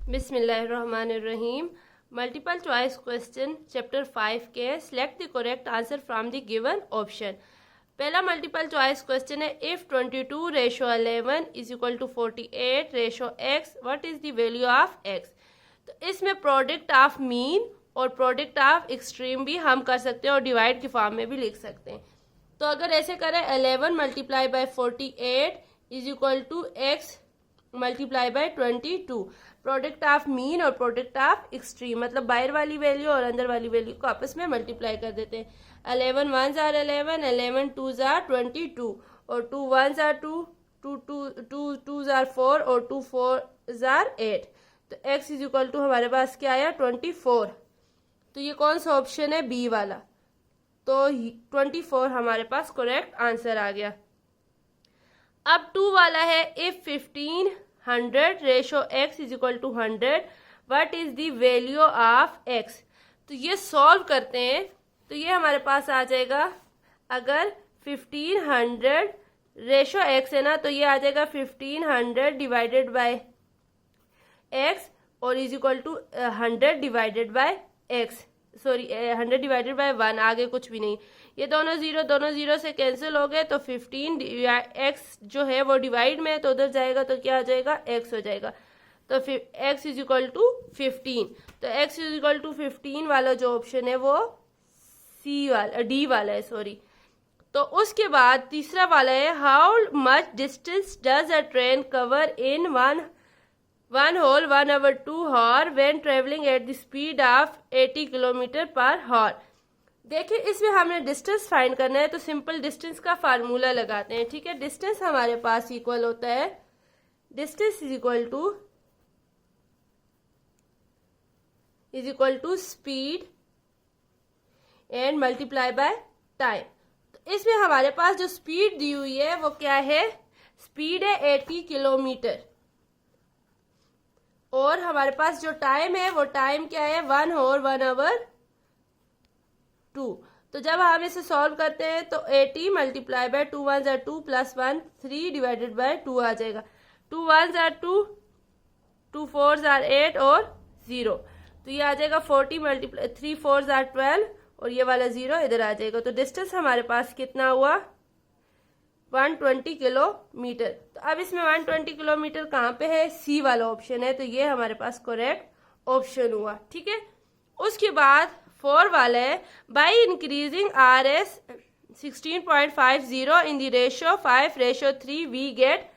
बिस्मिल्लाहिर्रहमानिर्रहीम। Multiple choice question chapter 5 के select the correct answer from the given option. पहला multiple choice question है, if 22 ratio 11 is equal to 48 ratio x, what is the value of x। तो इसमें product of mean और product of extreme भी हम कर सकते हैं और डिवाइड की फॉर्म में भी लिख सकते हैं। तो अगर ऐसे करें 11 multiply by 48 is equal to x multiply by 22, product of mean और प्रोडक्ट ऑफ एक्सट्रीम, मतलब बाहर वाली वैल्यू और अंदर वाली वैल्यू को आपस में मल्टीप्लाई कर देते हैं। 11 1s are 11, 11 2s are 22 और 2 1s are 2, 2 2s are 4 और 2 4s are 8। तो x इज इक्वल टू हमारे पास क्या आया 24। तो ये कौन सा ऑप्शन है, बी वाला। तो 24 हमारे पास करेक्ट आंसर आ गया। अब 2 वाला है, if 1500 ratio x is equal to 100, what is the value of x। तो ये सॉल्व करते हैं तो ये हमारे पास आ जाएगा, अगर 1500 रेशो x है ना तो ये आ जाएगा 1500 डिवाइडेड बाय x और is equal to 100 divided by x, sorry 100 divided by 1, आगे कुछ भी नहीं। ये दोनों जीरो से कैंसिल हो गए तो 15 x जो है वो डिवाइड में है तो उधर जाएगा तो क्या आ जाएगा, x हो जाएगा। तो फिर x इज इक्वल टू 15, तो x इज इक्वल टू 15 वाला जो ऑप्शन है वो सी वाला, डी वाला है, सॉरी। तो उसके बाद तीसरा वाला है, how much distance does a train cover in one whole 1 hour 2 hour when traveling at the speed of 80 kilometre पर हॉर। देखिए इसमें हमने डिस्टेंस फाइंड करना है तो सिंपल डिस्टेंस का फार्मूला लगाते हैं, ठीक है। डिस्टेंस हमारे पास इक्वल होता है, distance is equal to speed and multiply by time. तो इसमें हमारे पास जो स्पीड दी हुई है वो क्या है, स्पीड है 80 किलोमीटर और हमारे पास जो टाइम है वो टाइम क्या है 1 और 1 hour 2। तो जब हम इसे सॉल्व करते हैं तो 80 multiply by 2 1s are 2 plus 1 3 divided by 2 आ जाएगा। 2 1s are 2, 2 4s are 8 और 0, तो ये आ जाएगा 40 मल्टीप्लाई 3 4s are 12 और ये वाला 0 इधर आ जाएगा। तो डिस्टेंस हमारे पास कितना हुआ, 120 किलोमीटर। तो अब इसमें 120 किलोमीटर कहाँ पे है, सी वाला ऑप्शन है, तो ये हमारे पास करेक्ट ऑप्शन हुआ, ठीक है। उसके बाद 4 वाला है, by increasing RS 16.50 in the ratio 5:3 we get.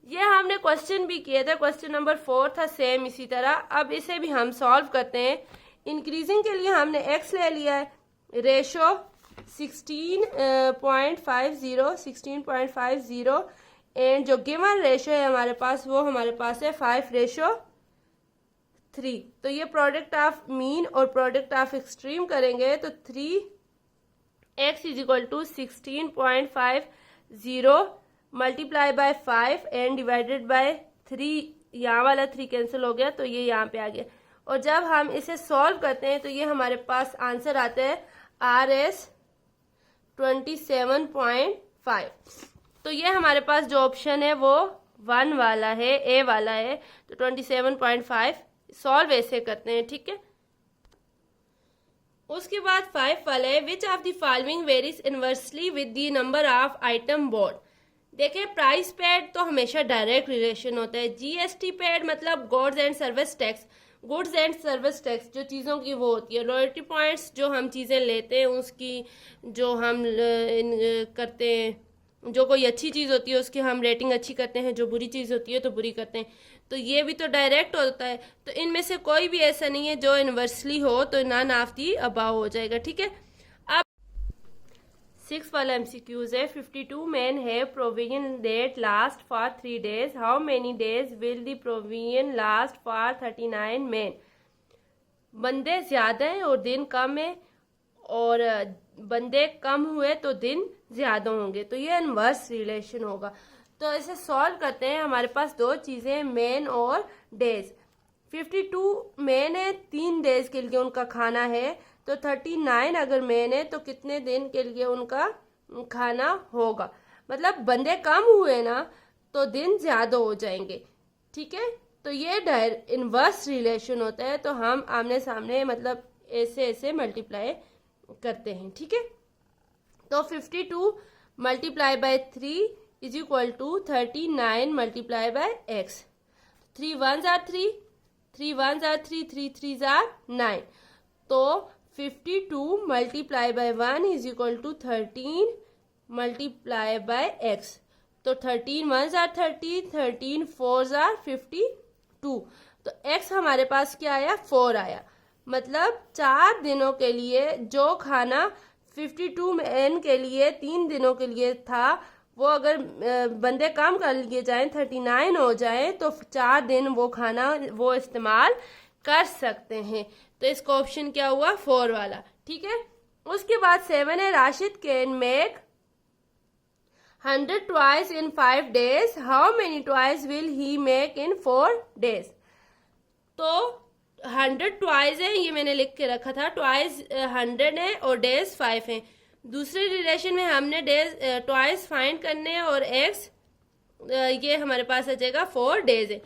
ये हमने क्वेश्चन भी किया था, क्वेश्चन नंबर 4 था सेम इसी तरह। अब इसे भी हम सॉल्व करते हैं। इंक्रीजिंग के लिए हमने x ले लिया है, रेशो 16.50 एंड जो गिवन रेशो है हमारे पास वो हमारे पास है 5:3। तो ये प्रोडक्ट ऑफ मीन और प्रोडक्ट ऑफ एक्सट्रीम करेंगे तो 3x is equal to 16.50 multiply by 5 and divided by 3, यहाँ वाला 3 कैंसिल हो गया तो ये यहाँ पे आ गया। और जब हम इसे सॉल्व करते हैं तो ये हमारे पास आंसर आता है RS 27.5। तो ये हमारे पास जो ऑप्शन है वो 1 वाला है, ए वाला है। तो 27.5 सॉल्व ऐसे करते हैं, ठीक है। उसके बाद 5 वाला है, which of the following varies inversely with the number of item board. देखिए प्राइस पेड तो हमेशा डायरेक्ट रिलेशन होता है, GST पेड मतलब goods and service tax, goods and service tax जो चीज़ों की वो होती है। रॉयल्टी पॉइंट्स जो हम चीज़ें लेते हैं उसकी जो हम करते हैं, जो कोई अच्छी चीज़ होती है उसकी हम रेटिंग अच्छी करते हैं, जो बुरी चीज़ होती है तो बुरी करते हैं। तो ये भी तो डायरेक्ट होता है। तो इनमें से कोई भी ऐसा नहीं है जो इनवर्सली हो, तो नन ऑफ दी अबाव हो जाएगा, ठीक है। अब 6 वाला MCQs है, 52 men have provision that last for 3 days. How many days will the provision last for 39 men? बंदे ज्यादा हैं और दिन कम है और बंदे कम हुए तो दिन ज्यादा होंगे, तो ये इनवर्स रिलेशन होगा। तो इसे सॉल्व करते हैं। हमारे पास 2 चीजें, मेन और डेज। 52 मेन है, 3 डेज के लिए उनका खाना है, तो 39 अगर मेन है तो कितने दिन के लिए उनका खाना होगा। मतलब बंदे कम हुए ना तो दिन ज्यादा हो जाएंगे, ठीक है। तो तो ये इनवर्स रिलेशन होता है, तो हम आमने सामने मतलब ऐसे ऐसे मल्टीप्लाई करते हैं, ठीक है। तो 52 multiply by 3 is equal to 39 multiply by x। 3 1s are 3, 3 1s are 3, 3 3s are 9। तो 52 multiply by 1 is equal to 13 multiply by x। तो 13 1s are 30, 13 4s are 52। तो x हमारे पास क्या आया, 4 आया। मतलब 4 दिनों के लिए जो खाना 52 मैन के लिए 3 दिनों के लिए था, वो अगर बंदे काम कर लिए जाएं 39 हो जाए तो 4 दिन वो खाना वो इस्तेमाल कर सकते हैं। तो इसका ऑप्शन क्या हुआ, 4 वाला, ठीक है। उसके बाद 7 है, Rashid can make 100 toys in 5 days, how many toys will he make in 4 days। तो 100 टॉयज है, ये मैंने लिख के रखा था, टॉयज 100 है और डेज 5 हैं। दूसरे रिलेशन में हमने डेज टॉयज फाइंड करने हैं और एक्स ये हमारे पास आ जाएगा 4 days है।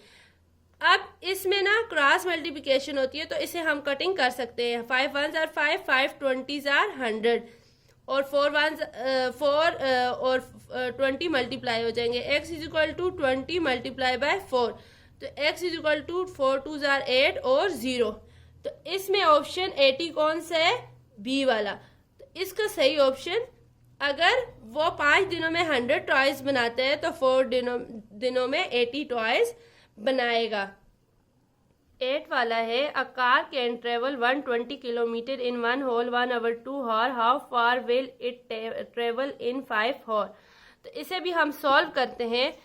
अब इसमें ना क्रॉस मल्टीप्लिकेशन होती है, तो इसे हम कटिंग कर सकते हैं। 5 1s are 5, 5 20s are 100 और 4 1s 4 और 20 मल्टीप्लाई हो जाएंगे। x is equal to 20 multiply by 4, तो x is equal to 4 2s are 8 और 0। तो इसमें ऑप्शन 80 कौन सा है, बी वाला। तो इसका सही ऑप्शन, अगर वो 5 दिनों में 100 टॉयज बनाते हैं तो 4 दिनों में 80 टॉयज बनाएगा। 8 वाला है, a car can travel 120 kilometre in 1 whole 1 hour 2 hour, how far will it travel in 5 hour। तो इसे भी हम सॉल्व करते हैं।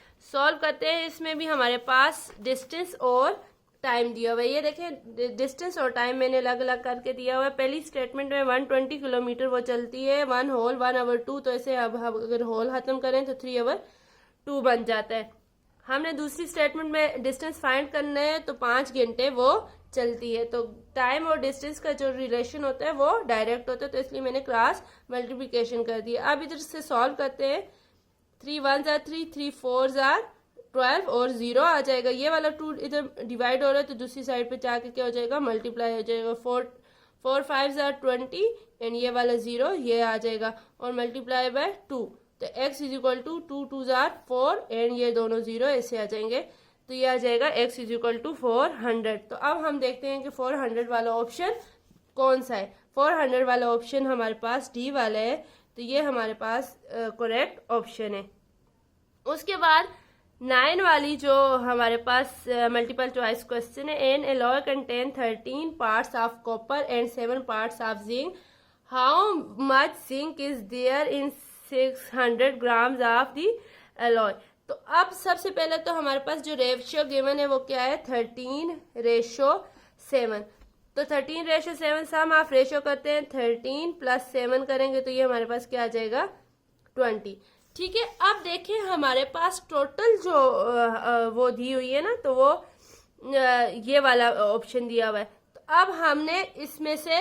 इसमें भी हमारे पास डिस्टेंस और टाइम दिया हुआ है। ये देखें डिस्टेंस और टाइम मैंने अलग अलग करके दिया हुआ है। पहली स्टेटमेंट में 120 किलोमीटर वो चलती है 1 होल 1 hour 2, तो इसे अब हम अगर होल खत्म करें तो 3 hour 2 बन जाता है। हमने दूसरी स्टेटमेंट में डिस्टेंस फाइंड करना है, तो 5 घंटे वो चलती है। तो टाइम और डिस्टेंस का जो रिलेशन होता है वो डायरेक्ट होता है, तो इसलिए मैंने क्रॉस मल्टीप्लिकेशन कर दिया। अब इधर से सॉल्व करते हैं। 3 1s are 3, 3 4s are 12 और 0 आ जाएगा। ये वाला 2 इधर डिवाइड हो रहा है, तो दूसरी साइड पे जाके क्या हो जाएगा, मल्टीप्लाई हो जाएगा। 4 5s are 20 एंड ये वाला 0 ये आ जाएगा और मल्टीप्लाई बाय 2। तो x is equal to 2 2s are 4 and ये दोनों 0 ऐसे आ जाएंगे, तो ये आ जाएगा x इज इक्वल टू 400। तो अब हम देखते हैं कि 400 वाला ऑप्शन कौन सा है। 400 वाला ऑप्शन हमारे पास डी वाला है, तो ये हमारे पास करेक्ट ऑप्शन है। उसके बाद 9 वाली जो हमारे पास मल्टीपल चॉइस क्वेश्चन है, an alloy contain 13 parts of copper and 7 parts of zinc, how much zinc is there in 600 grams of the alloy. तो अब सबसे पहले तो हमारे पास जो रेशियो गिवन है वो क्या है, 13:7। तो 13:7 सम ऑफ रेशियो करते हैं, 13 + 7 करेंगे तो ये हमारे पास क्या आ जाएगा, 20। ठीक है। अब देखें हमारे पास टोटल जो वो दी हुई है ना, तो वो ये वाला ऑप्शन दिया हुआ है। तो अब हमने इसमें से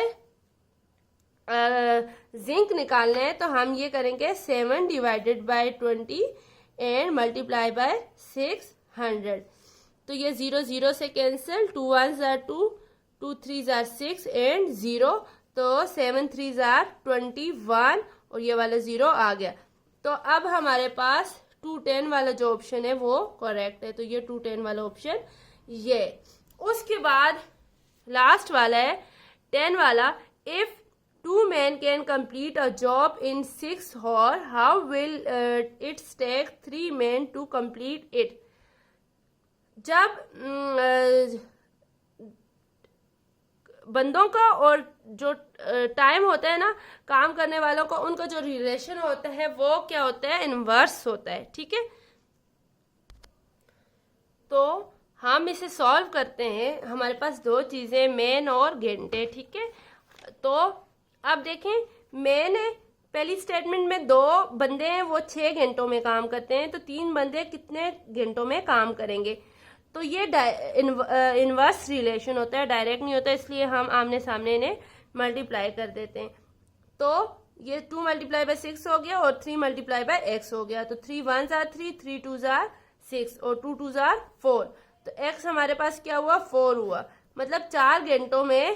जिंक निकालना है, तो हम ये करेंगे 7 divided by 20 and multiply bye 600। तो ये 0 0 से cancel, 2 1s are 2, 2 3s are 6 and 0, तो 7 3s are 21 और ये वाला 0 आ गया। तो अब हमारे पास 210 वाला जो ऑप्शन है वो करेक्ट है, तो ये 210 वाला ऑप्शन ये। उसके बाद लास्ट वाला है 10 वाला, if 2 men can complete a job in 6 hours, how will it take 3 men to complete it। जब बंदों का और जो टाइम होता है ना काम करने वालों का, उनका जो रिलेशन होता है वो क्या होता है, इनवर्स होता है। ठीक है। तो हम इसे सॉल्व करते हैं। हमारे पास 2 चीजें, मैन और घंटे। ठीक है। तो अब देखें, मैंने पहली स्टेटमेंट में 2 बंदे हैं वो 6 घंटों में काम करते हैं, तो 3 बंदे कितने घंटों में काम करेंगे। तो ये इनवर्स रिलेशन होता है, डायरेक्ट नहीं होता, इसलिए हम आमने सामने इन्हें मल्टीप्लाई कर देते हैं। तो ये 2 मल्टीप्लाई बाय 6 हो गया और 3 मल्टीप्लाई बाय x हो गया। तो 3 1s are 3, 3 2s are 6 और 2 2s are 4। तो एक्स हमारे पास क्या हुआ 4 हुआ, मतलब 4 घंटों में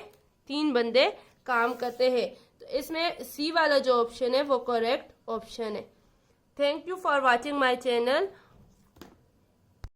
3 बंदे काम करते हैं। तो इसमें सी वाला जो ऑप्शन है वो करेक्ट ऑप्शन है। Thank you for watching my channel.